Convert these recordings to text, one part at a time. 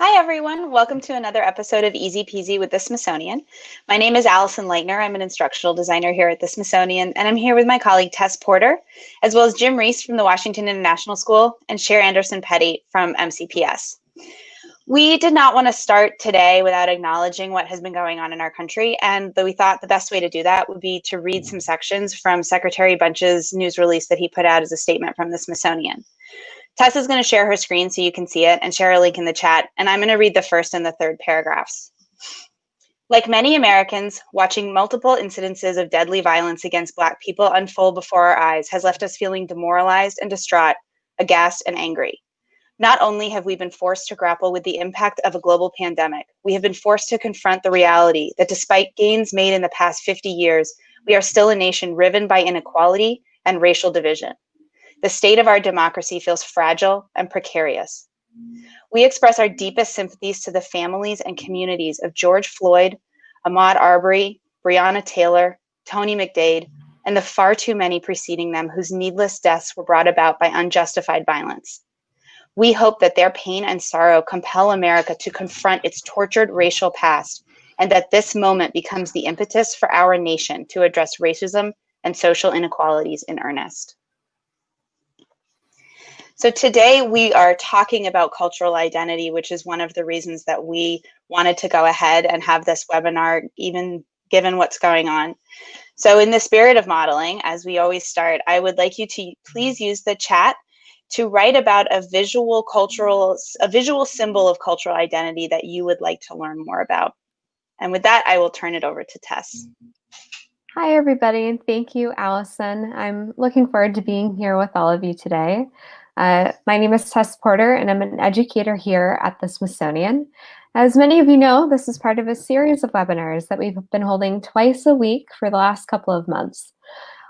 Hi, everyone. Welcome to another episode of Easy Peasy with the Smithsonian. My name is Allison Leitner. I'm an instructional designer here at the Smithsonian, and I'm here with my colleague Tess Porter, as well as Jim Reese from the Washington International School and Sher Anderson-Petty from MCPS. We did not want to start today without acknowledging what has been going on in our country, and we thought the best way to do that would be to read some sections from Secretary Bunch's news release that he put out as a statement from the Smithsonian. Tess is going to share her screen so you can see it and share a link in the chat, and I'm going to read the first and the third paragraphs. Like many Americans, watching multiple incidences of deadly violence against Black people unfold before our eyes has left us feeling demoralized and distraught, aghast and angry. Not only have we been forced to grapple with the impact of a global pandemic, we have been forced to confront the reality that despite gains made in the past 50 years, we are still a nation riven by inequality and racial division. The state of our democracy feels fragile and precarious. We express our deepest sympathies to the families and communities of George Floyd, Ahmaud Arbery, Breonna Taylor, Tony McDade, and the far too many preceding them whose needless deaths were brought about by unjustified violence. We hope that their pain and sorrow compel America to confront its tortured racial past, and that this moment becomes the impetus for our nation to address racism and social inequalities in earnest. So today we are talking about cultural identity, which is one of the reasons that we wanted to go ahead and have this webinar, even given what's going on. So in the spirit of modeling, as we always start, I would like you to please use the chat to write about a visual symbol of cultural identity that you would like to learn more about. And with that, I will turn it over to Tess. Hi, everybody, and thank you, Allison. I'm looking forward to being here with all of you today. My name is Tess Porter, and I'm an educator here at the Smithsonian. As many of you know, this is part of a series of webinars that we've been holding twice a week for the last couple of months.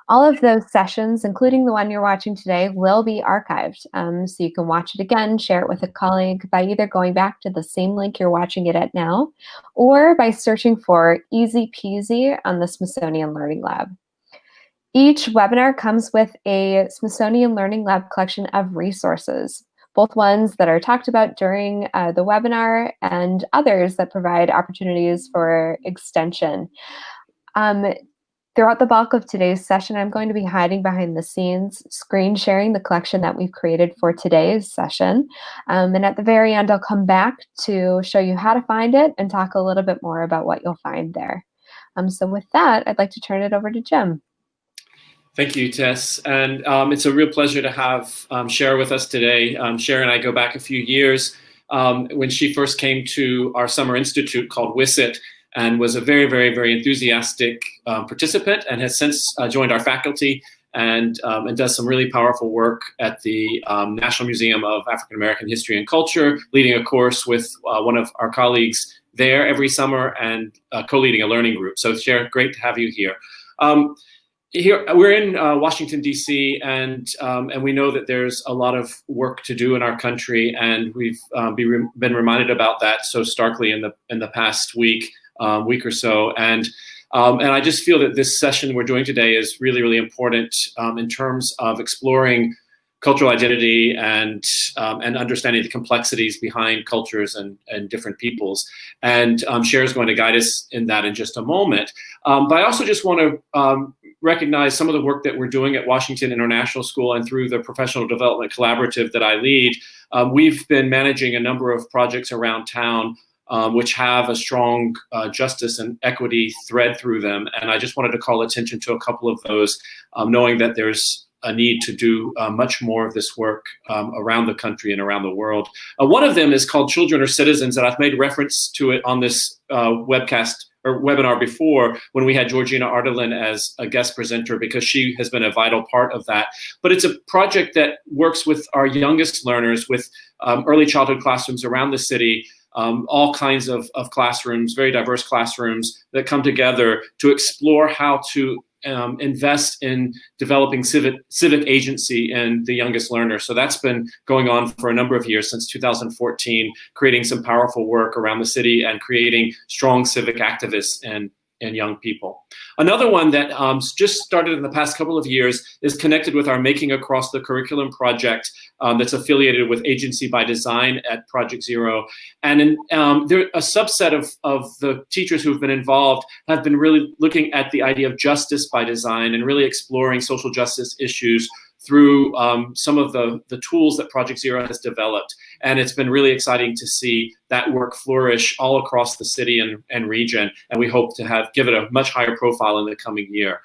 All of those sessions, including the one you're watching today, will be archived. So you can watch it again, share it with a colleague by either going back to the same link you're watching it at now, or by searching for Easy Peasy on the Smithsonian Learning Lab. Each webinar comes with a Smithsonian Learning Lab collection of resources, both ones that are talked about during the webinar and others that provide opportunities for extension. Throughout the bulk of today's session, I'm going to be hiding behind the scenes, screen sharing the collection that we've created for today's session. And at the very end, I'll come back to show you how to find it and talk a little bit more about what you'll find there. So with that, I'd like to turn it over to Jim. Thank you, Tess. And it's a real pleasure to have Sher with us today. Sher and I go back a few years when she first came to our summer institute called WISIT, and was a very, very, very enthusiastic participant, and has since joined our faculty and does some really powerful work at the National Museum of African American History and Culture, leading a course with one of our colleagues there every summer and co-leading a learning group. So Sher, great to have you here. Here we're in Washington, D.C., and we know that there's a lot of work to do in our country, and we've been reminded about that so starkly in the past week or so. And I just feel that this session we're doing today is really, really important in terms of exploring cultural identity and understanding the complexities behind cultures and different peoples. And Sher is going to guide us in that in just a moment. But I also just want to recognize some of the work that we're doing at Washington International School and through the Professional Development Collaborative that I lead. We've been managing a number of projects around town which have a strong justice and equity thread through them. And I just wanted to call attention to a couple of those, knowing that there's a need to do much more of this work around the country and around the world. One of them is called Children Are Citizens, and I've made reference to it on this webcast or webinar before when we had Georgina Ardelin as a guest presenter, because she has been a vital part of that. But it's a project that works with our youngest learners with early childhood classrooms around the city, all kinds of classrooms, very diverse classrooms that come together to explore how to invest in developing civic agency in the youngest learners. So that's been going on for a number of years, since 2014, creating some powerful work around the city and creating strong civic activists young people. Another one that just started in the past couple of years is connected with our Making Across the Curriculum project that's affiliated with Agency by Design at Project Zero. And a subset of the teachers who've been involved have been really looking at the idea of justice by design and really exploring social justice issues through some of the tools that Project Zero has developed. And it's been really exciting to see that work flourish all across the city and region. And we hope to give it a much higher profile in the coming year.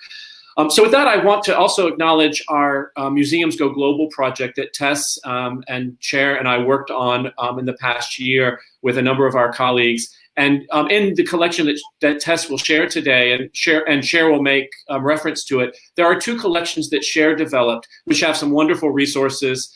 So with that, I want to also acknowledge our Museums Go Global project that Tess and Sher and I worked on in the past year with a number of our colleagues. And in the collection that Tess will share today, and Sher will make reference to it, there are two collections that Sher developed, which have some wonderful resources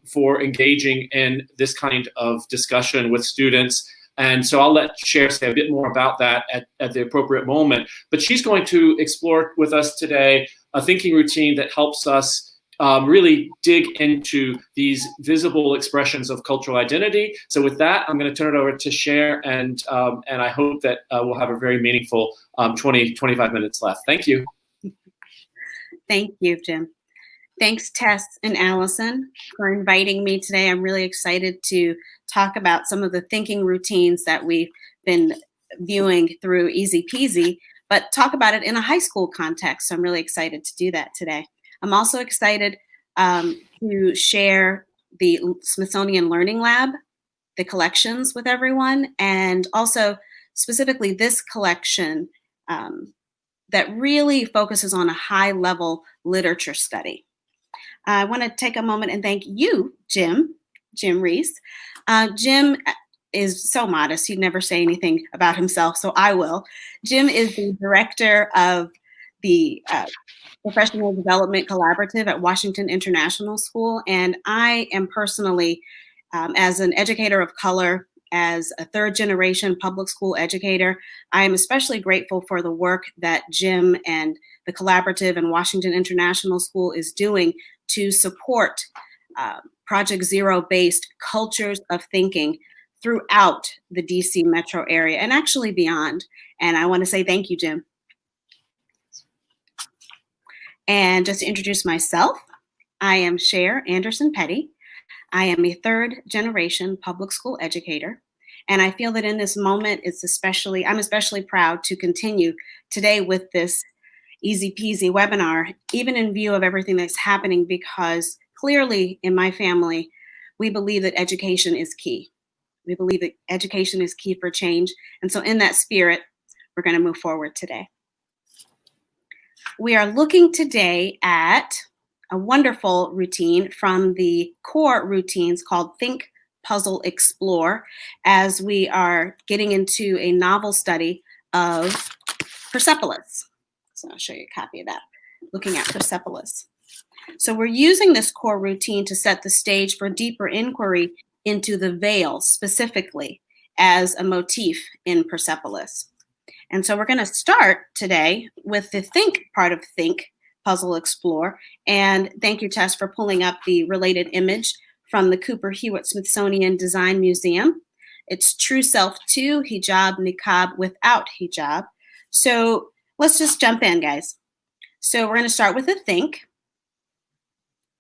for engaging in this kind of discussion with students. And so I'll let Sher say a bit more about that at the appropriate moment. But she's going to explore with us today a thinking routine that helps us really dig into these visible expressions of cultural identity. So with that, I'm going to turn it over to Sher, and I hope that we'll have a very meaningful 25 minutes left. Thank you. Thank you, Jim. Thanks, Tess and Allison, for inviting me today. I'm really excited to talk about some of the thinking routines that we've been viewing through Easy Peasy, but talk about it in a high school context. So I'm really excited to do that today. I'm also excited to share the Smithsonian Learning Lab, the collections with everyone, and also specifically this collection that really focuses on a high-level literature study. I want to take a moment and thank you, Jim Reese. Jim is so modest. He'd never say anything about himself, so I will. Jim is the director of the Professional Development Collaborative at Washington International School. And I am personally, as an educator of color, as a third generation public school educator, I am especially grateful for the work that Jim and the collaborative and Washington International School is doing to support Project Zero-based cultures of thinking throughout the DC metro area and actually beyond. And I want to say thank you, Jim. And just to introduce myself, I am Sher Anderson Petty. I am a third generation public school educator. And I feel that in this moment, I'm especially proud to continue today with this Easy Peasy webinar, even in view of everything that's happening, because clearly in my family, we believe that education is key. We believe that education is key for change. And so in that spirit, we're going to move forward today. We are looking today at a wonderful routine from the core routines called Think, Puzzle, Explore, as we are getting into a novel study of Persepolis. So I'll show you a copy of that, looking at Persepolis. So we're using this core routine to set the stage for deeper inquiry into the veil specifically as a motif in Persepolis. And so we're going to start today with the think part of Think, Puzzle, Explore. And thank you, Tess, for pulling up the related image from the Cooper Hewitt Smithsonian Design Museum. It's True Self 2, Hijab, Niqab, Without Hijab. So let's just jump in, guys. So we're going to start with a think.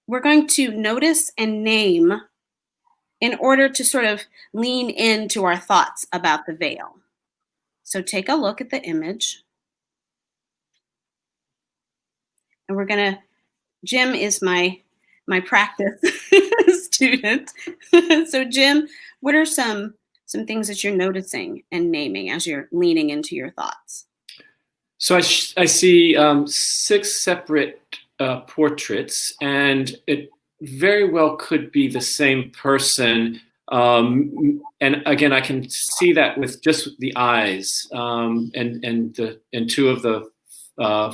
We're going to notice and name in order to sort of lean into our thoughts about the veil. So take a look at the image. And we're gonna, Jim is my practice student. So Jim, what are some things that you're noticing and naming as you're leaning into your thoughts? So I see 6 separate portraits, and it very well could be the same person. And again, I can see that with just the eyes, and 2 of the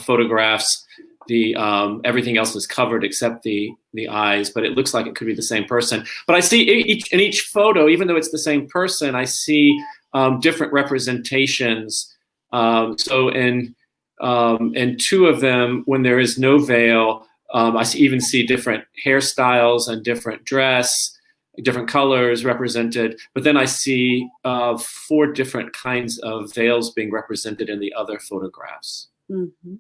photographs, everything else is covered except the eyes, but it looks like it could be the same person. But I see in each photo, even though it's the same person, I see different representations. So in 2 of them, when there is no veil, I even see different hairstyles and different dress. different colors represented, but then I see 4 different kinds of veils being represented in the other photographs. Mm-hmm.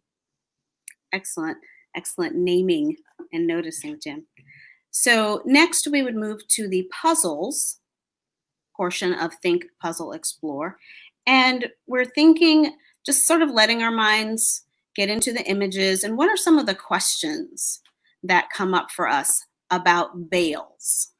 Excellent, excellent naming and noticing, Jim. So next we would move to the puzzles portion of Think, Puzzle, Explore. And we're thinking, just sort of letting our minds get into the images, and what are some of the questions that come up for us about veils?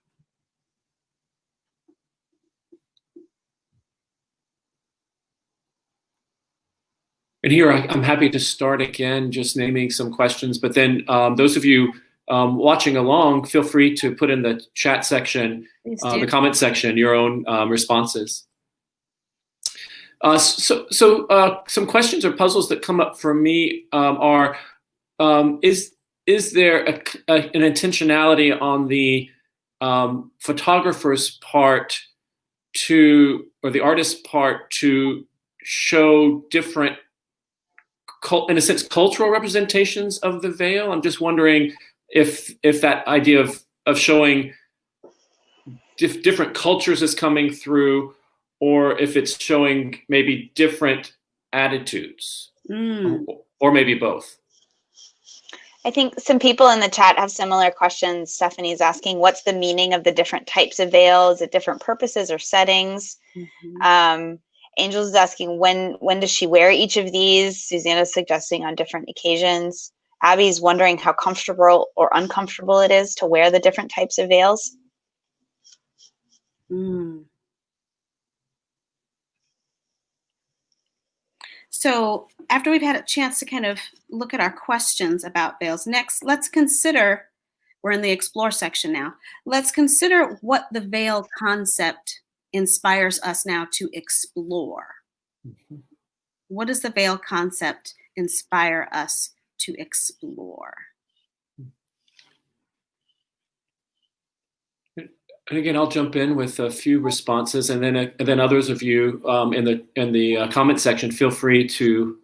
And here I'm happy to start again, just naming some questions, but then those of you watching along, feel free to put in the chat section, the comment section, your own responses. So some questions or puzzles that come up for me are, is there an intentionality on the photographer's part or the artist's part to show different, in a sense, cultural representations of the veil? I'm just wondering if that idea of showing different cultures is coming through, or if it's showing maybe different attitudes, or maybe both. I think some people in the chat have similar questions. Stephanie's asking, what's the meaning of the different types of veils at different purposes or settings? Mm-hmm. Angels is asking, when does she wear each of these? Susanna's suggesting on different occasions. Abby's wondering how comfortable or uncomfortable it is to wear the different types of veils. So after we've had a chance to kind of look at our questions about veils, next, let's consider, we're in the Explore section now, let's consider what the veil concept inspires us now to explore. Mm-hmm. What does the veil concept inspire us to explore? And again, I'll jump in with a few responses, and then others of you in the comment section, feel free to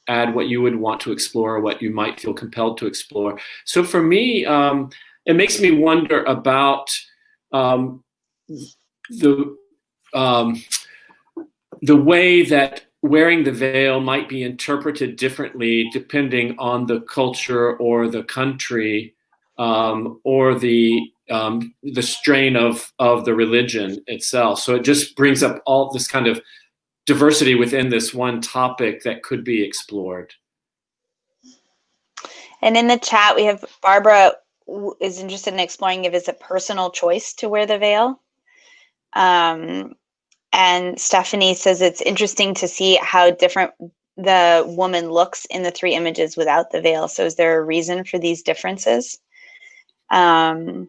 add what you would want to explore, or what you might feel compelled to explore. So for me, it makes me wonder about the way that wearing the veil might be interpreted differently depending on the culture or the country, or the strain of the religion itself. So it just brings up all this kind of diversity within this one topic that could be explored. And in the chat, we have Barbara is interested in exploring if it's a personal choice to wear the veil. And Stephanie says it's interesting to see how different the woman looks in the 3 images without the veil. So is there a reason for these differences? And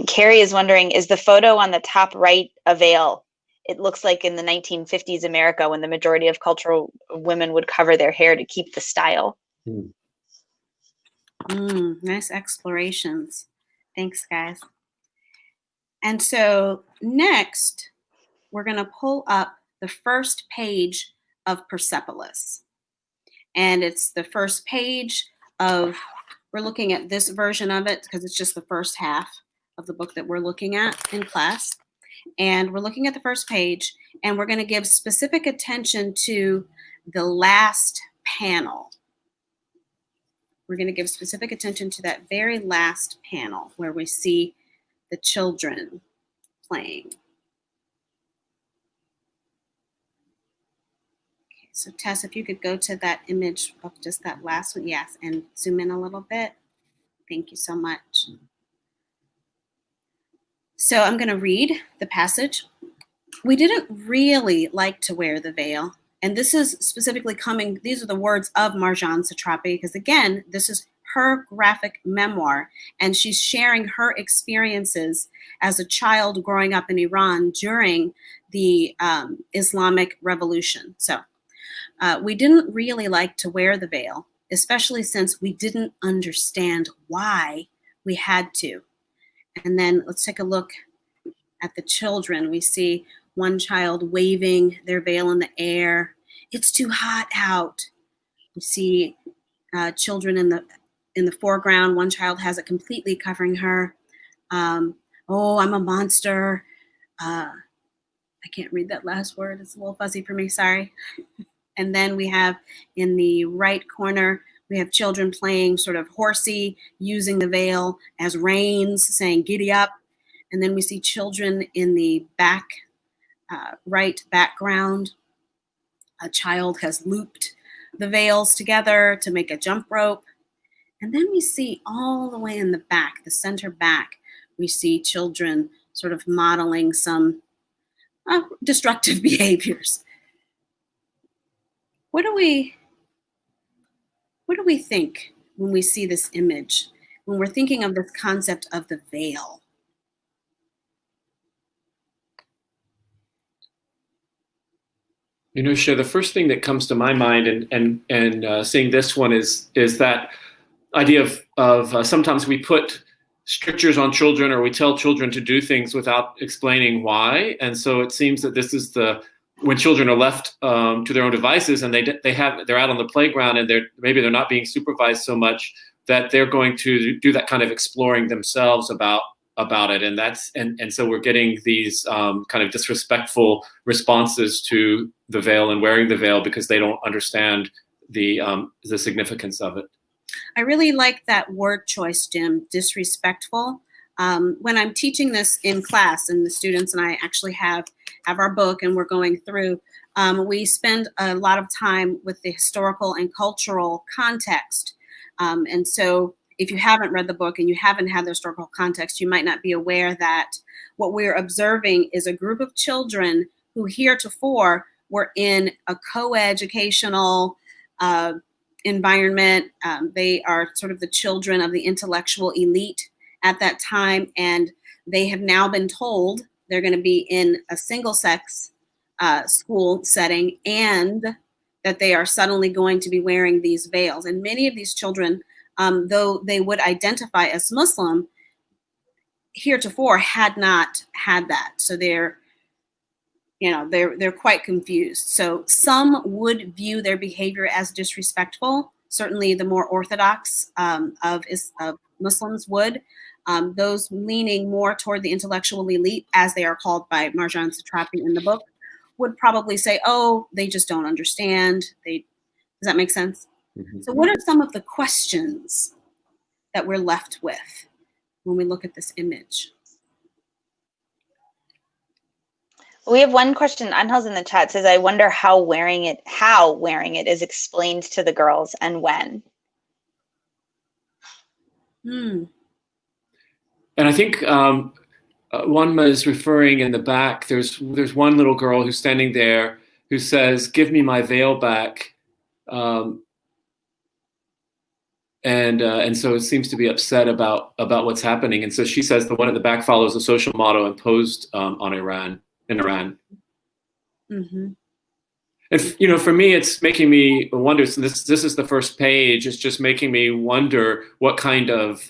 Carrie is wondering, is the photo on the top right a veil? It looks like in the 1950s America, when the majority of cultural women would cover their hair to keep the style. Nice explorations. Thanks, guys. And so next, we're going to pull up the first page of Persepolis. And it's the first page of, we're looking at this version of it because it's just the first half of the book that we're looking at in class. And we're looking at the first page, and we're going to give specific attention to the last panel. We're going to give specific attention to that very last panel where we see the children playing. Okay, so Tess, if you could go to that image of just that last one, yes, and zoom in a little bit. Thank you so much. So I'm going to read the passage. We didn't really like to wear the veil. And this is specifically coming, these are the words of Marjane Satrapi, because again, this is her graphic memoir, and she's sharing her experiences as a child growing up in Iran during the Islamic Revolution. So we didn't really like to wear the veil, especially since we didn't understand why we had to. And then let's take a look at the children. We see one child waving their veil in the air. It's too hot out. We see children in the foreground. One child has it completely covering her. oh, I'm a monster. I can't read that last word. It's a little fuzzy for me, sorry. And then we have in the right corner, we have children playing sort of horsey, using the veil as reins, saying giddy up. And then we see children in the back, right background. A child has looped the veils together to make a jump rope. And then we see all the way in the back, the center back, we see children sort of modeling some destructive behaviors. What do we think when we see this image, when we're thinking of this concept of the veil? You know, Sher, the first thing that comes to my mind, and seeing this one is that idea of sometimes we put strictures on children, or we tell children to do things without explaining why. And so it seems that this is when children are left to their own devices, and they're out on the playground, and maybe they're not being supervised so much, that they're going to do that kind of exploring themselves about it. And so we're getting these kind of disrespectful responses to the veil and wearing the veil because they don't understand the significance of it. I really like that word choice, Jim, disrespectful. When I'm teaching this in class, and the students and I actually have our book and we're going through, we spend a lot of time with the historical and cultural context. And so if you haven't read the book and you haven't had the historical context, you might not be aware that what we're observing is a group of children who heretofore were in a co-educational environment. They are sort of the children of the intellectual elite at that time, and they have now been told they're going to be in a single-sex school setting, and that they are suddenly going to be wearing these veils. And many of these children, though they would identify as Muslim, heretofore had not had that. So they're quite confused. So some would view their behavior as disrespectful. Certainly the more orthodox of Muslims would. Those leaning more toward the intellectual elite, as they are called by Marjan Satrapi in the book, would probably say, oh, they just don't understand. Does that make sense? Mm-hmm. So what are some of the questions that we're left with when we look at this image? We have one question. Anhel's in the chat, says, I wonder how wearing it is explained to the girls and when. And I think Wanma is referring in the back. There's one little girl who's standing there who says, give me my veil back. And so it seems to be upset about what's happening. And so she says the one at the back follows the social motto imposed on Iran. Mm-hmm. And for me, it's making me wonder. So this is the first page. It's just making me wonder what kind of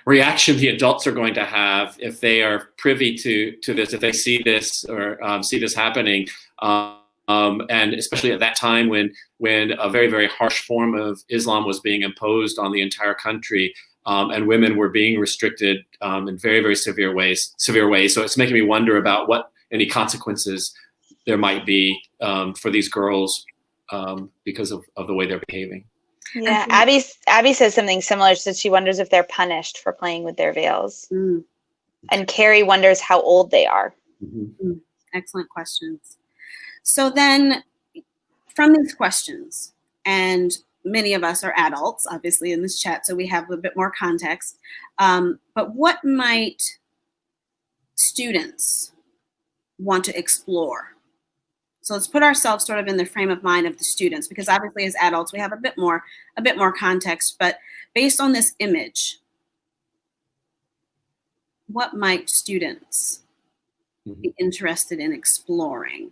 reaction the adults are going to have if they are privy to this, if they see this or see this happening. And especially at that time when a very, very harsh form of Islam was being imposed on the entire country, and women were being restricted in very, very severe ways. So it's making me wonder about what any consequences there might be for these girls because of the way they're behaving. Yeah, Abby says something similar. So she wonders if they're punished for playing with their veils. Mm. And Carrie wonders how old they are. Mm-hmm. Excellent questions. So then from these questions, and many of us are adults, obviously, in this chat, so we have a bit more context. But what might students want to explore? So let's put ourselves sort of in the frame of mind of the students, because obviously as adults, we have a bit more context, but based on this image, what might students be interested in exploring?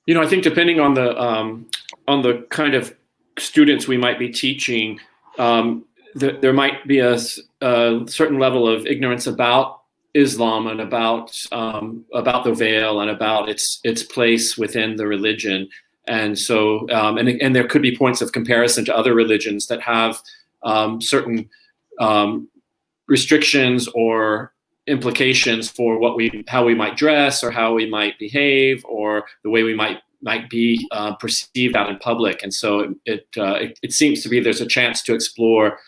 I think depending on the kind of students we might be teaching, there might be a certain level of ignorance about Islam and about the veil and about its place within the religion, and so and there could be points of comparison to other religions that have certain restrictions or implications for how we might dress or how we might behave or the way we might be perceived out in public. And so it seems to be there's a chance to explore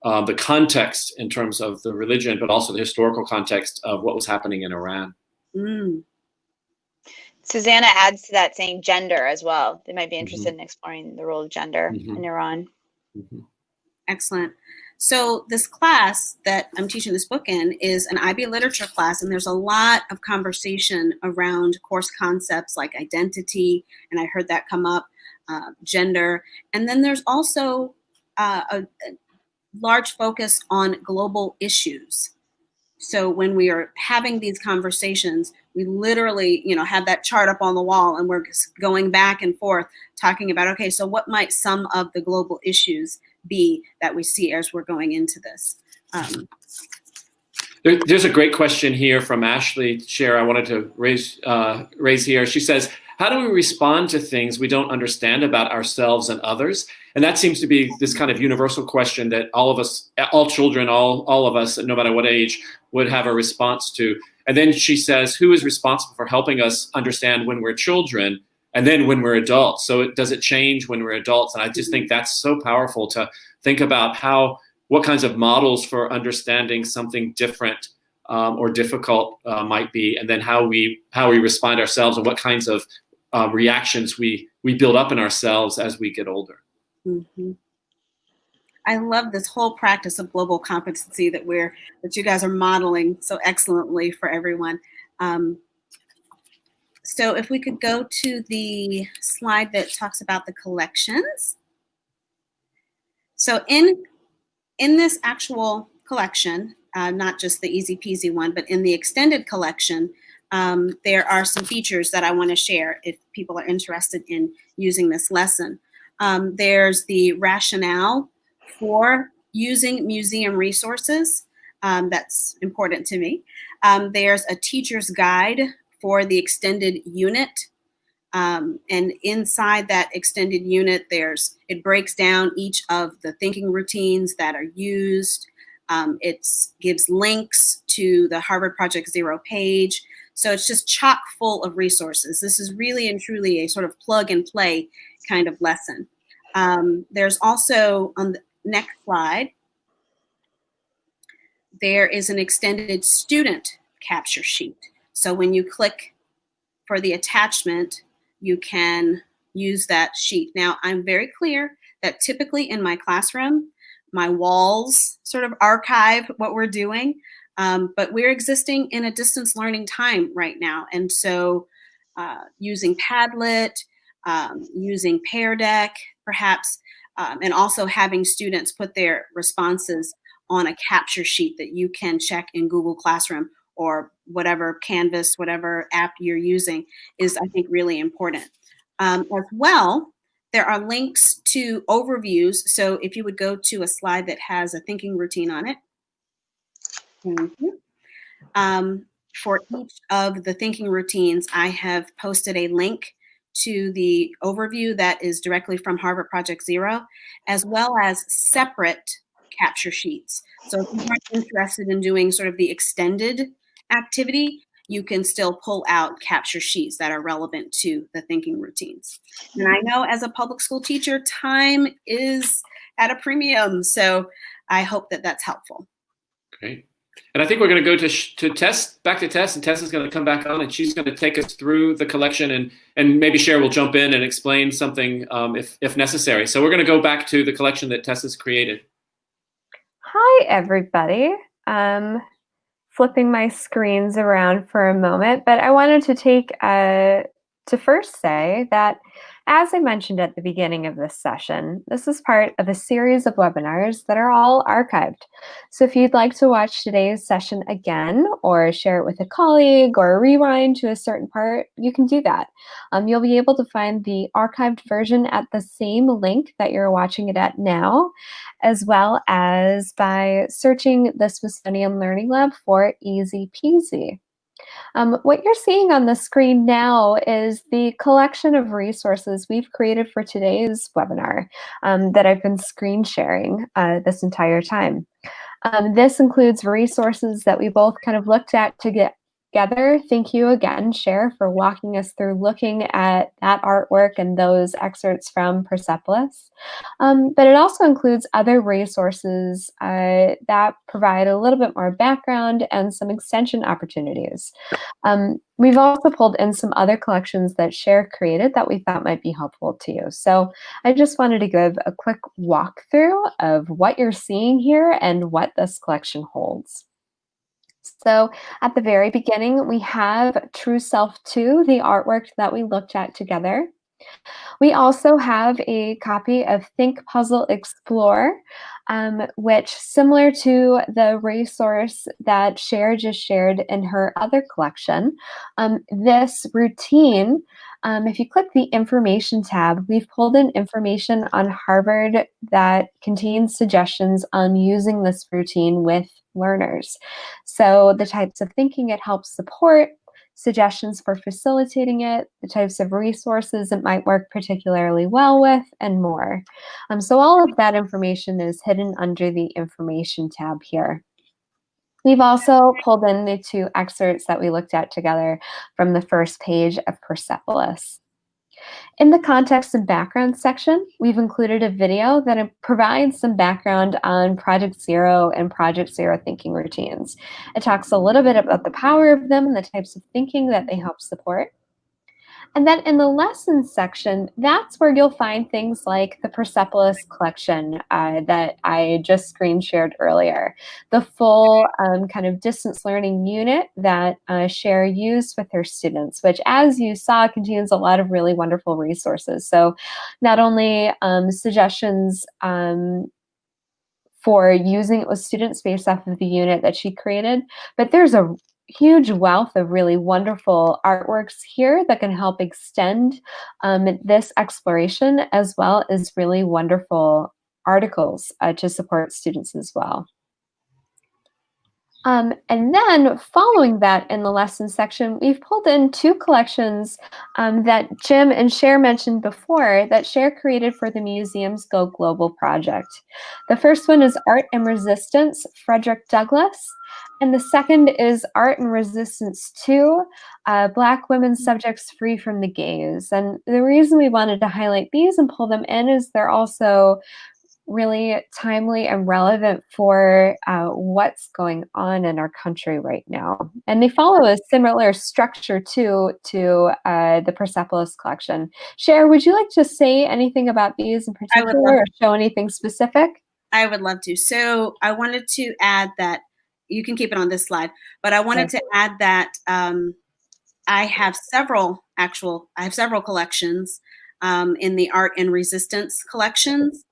the context in terms of the religion, but also the historical context of what was happening in Iran. Mm. Susanna adds to that saying gender as well. They might be interested in exploring the role of gender in Iran. Excellent. So this class that I'm teaching this book in is an IB literature class, and there's a lot of conversation around course concepts like identity, and I heard that come up, gender. And then there's also a large focus on global issues. So when we are having these conversations, we literally, have that chart up on the wall, and we're going back and forth talking about, okay, so what might some of the global issues be that we see as we're going into this? There's a great question here from Ashley Sher I wanted to raise here. She says, how do we respond to things we don't understand about ourselves and others? And that seems to be this kind of universal question that all of us, all children, all of us, no matter what age, would have a response to. And then she says, who is responsible for helping us understand when we're children and then when we're adults? So does it change when we're adults? And I just think that's so powerful to think about what kinds of models for understanding something different or difficult might be, and then how we respond ourselves and what kinds of reactions we build up in ourselves as we get older. Mm-hmm. I love this whole practice of global competency that you guys are modeling so excellently for everyone. So if we could go to the slide that talks about the collections. So in this actual collection, not just the easy peasy one, but in the extended collection, there are some features that I want to share if people are interested in using this lesson. There's the rationale for using museum resources. That's important to me. There's a teacher's guide for the extended unit. And inside that extended unit, it breaks down each of the thinking routines that are used. It gives links to the Harvard Project Zero page. So it's just chock full of resources. This is really and truly a sort of plug and play kind of lesson. There's also, on the next slide, there is an extended student capture sheet. So when you click for the attachment, you can use that sheet. Now, I'm very clear that typically in my classroom, my walls sort of archive what we're doing, but we're existing in a distance learning time right now. And so using Padlet, using Pear Deck, perhaps, and also having students put their responses on a capture sheet that you can check in Google Classroom or whatever Canvas, whatever app you're using is, I think, really important. As well, there are links to overviews. So if you would go to a slide that has a thinking routine on it. Thank you. For each of the thinking routines, I have posted a link to the overview that is directly from Harvard Project Zero, as well as separate capture sheets. So if you aren't interested in doing sort of the extended activity, you can still pull out capture sheets that are relevant to the thinking routines. And I know as a public school teacher, time is at a premium. So I hope that that's helpful. Great. And I think we're going to go to Tess, back to Tess, and Tess is going to come back on, and she's going to take us through the collection, and maybe Sher will jump in and explain something if necessary. So we're going to go back to the collection that Tess has created. Hi, everybody. Flipping my screens around for a moment, but I wanted to first say that, as I mentioned at the beginning of this session, this is part of a series of webinars that are all archived. So if you'd like to watch today's session again or share it with a colleague or rewind to a certain part, you can do that. You'll be able to find the archived version at the same link that you're watching it at now, as well as by searching the Smithsonian Learning Lab for Easy Peasy. What you're seeing on the screen now is the collection of resources we've created for today's webinar that I've been screen sharing this entire time. This includes resources that we both kind of looked at together. Thank you again, Sher, for walking us through looking at that artwork and those excerpts from Persepolis. But it also includes other resources that provide a little bit more background and some extension opportunities. We've also pulled in some other collections that Sher created that we thought might be helpful to you. So I just wanted to give a quick walkthrough of what you're seeing here and what this collection holds. So at the very beginning, we have True Self 2, the artwork that we looked at together. We also have a copy of Think, Puzzle, Explore, which, similar to the resource that Sher just shared in her other collection, this routine, if you click the information tab, we've pulled in information on Harvard that contains suggestions on using this routine with learners. So the types of thinking it helps support, suggestions for facilitating it, the types of resources it might work particularly well with, and more. So all of that information is hidden under the information tab here. We've also pulled in the 2 excerpts that we looked at together from the first page of Persepolis. In the context and background section, we've included a video that provides some background on Project Zero and Project Zero thinking routines. It talks a little bit about the power of them and the types of thinking that they help support. And then in the lessons section, that's where you'll find things like the Persepolis collection that I just screen shared earlier, the full kind of distance learning unit that Sher used with her students, which, as you saw, contains a lot of really wonderful resources. So not only suggestions for using it with students based off of the unit that she created, but there's a huge wealth of really wonderful artworks here that can help extend this exploration, as well as really wonderful articles to support students as well. And then following that in the lesson section, we've pulled in 2 collections that Jim and Sher mentioned before that Sher created for the museum's Go Global project. The first one is Art and Resistance, Frederick Douglass. And the second is Art and Resistance 2, Black Women Subjects Free from the Gaze. And the reason we wanted to highlight these and pull them in is they're also really timely and relevant for what's going on in our country right now. And they follow a similar structure to the Persepolis collection. Sher, would you like to say anything about these in particular or show anything specific? I would love to. So I wanted to add that, you can keep it on this slide, but I wanted to add that I have several collections in the Art and Resistance collections.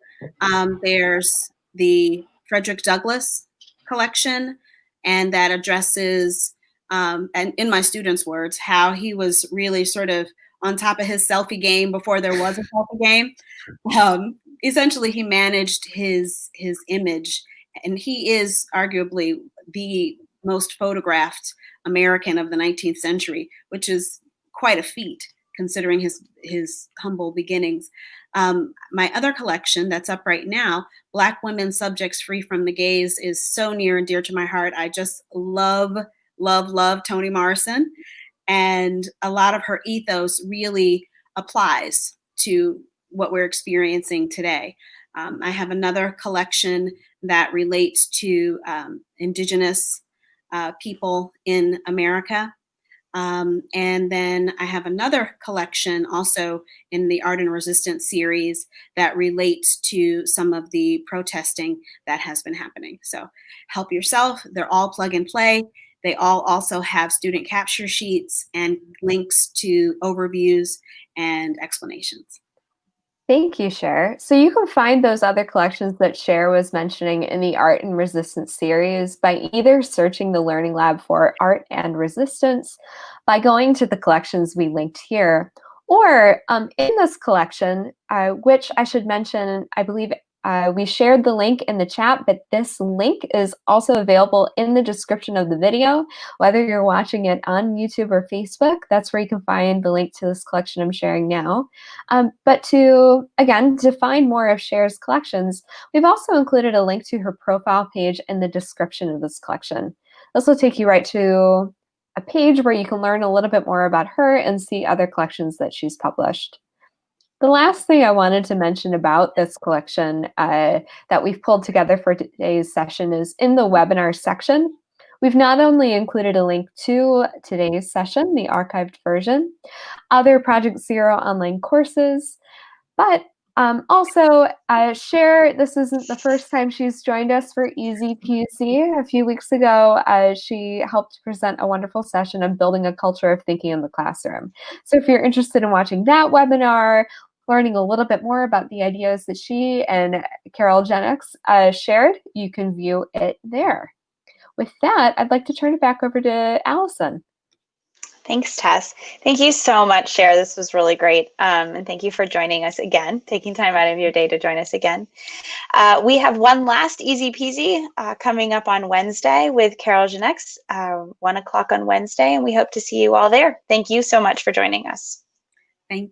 There's the Frederick Douglass collection, and that addresses, and in my students' words, how he was really sort of on top of his selfie game before there was a selfie game. Essentially, he managed his image, and he is arguably the most photographed American of the 19th century, which is quite a feat considering his humble beginnings. My other collection that's up right now, Black Women Subjects Free from the Gaze, is so near and dear to my heart. I just love Toni Morrison, and a lot of her ethos really applies to what we're experiencing today. I have another collection that relates to Indigenous people in America. And then I have another collection also in the Art and Resistance series that relates to some of the protesting that has been happening. So help yourself. They're all plug and play. They all also have student capture sheets and links to overviews and explanations. Thank you, Sher. So you can find those other collections that Sher was mentioning in the Art and Resistance series by either searching the Learning Lab for Art and Resistance, by going to the collections we linked here, or in this collection, which I should mention, I believe We shared the link in the chat, but this link is also available in the description of the video, whether you're watching it on YouTube or Facebook. That's where you can find the link to this collection I'm sharing now. But to find more of Sher's collections, we've also included a link to her profile page in the description of this collection. This will take you right to a page where you can learn a little bit more about her and see other collections that she's published. The last thing I wanted to mention about this collection that we've pulled together for today's session is in the webinar section. We've not only included a link to today's session, the archived version, other Project Zero online courses, but also Sher, this isn't the first time she's joined us for Easy PC. A few weeks ago, she helped present a wonderful session on building a culture of thinking in the classroom. So if you're interested in watching that webinar, learning a little bit more about the ideas that she and Carol Jennings shared, you can view it there. With that, I'd like to turn it back over to Allison. Thanks, Tess. Thank you so much, Sher. This was really great. And thank you for joining us again, taking time out of your day to join us again. We have one last Easy Peasy coming up on Wednesday with Carol Jennings, 1 o'clock on Wednesday, and we hope to see you all there. Thank you so much for joining us. Thank you.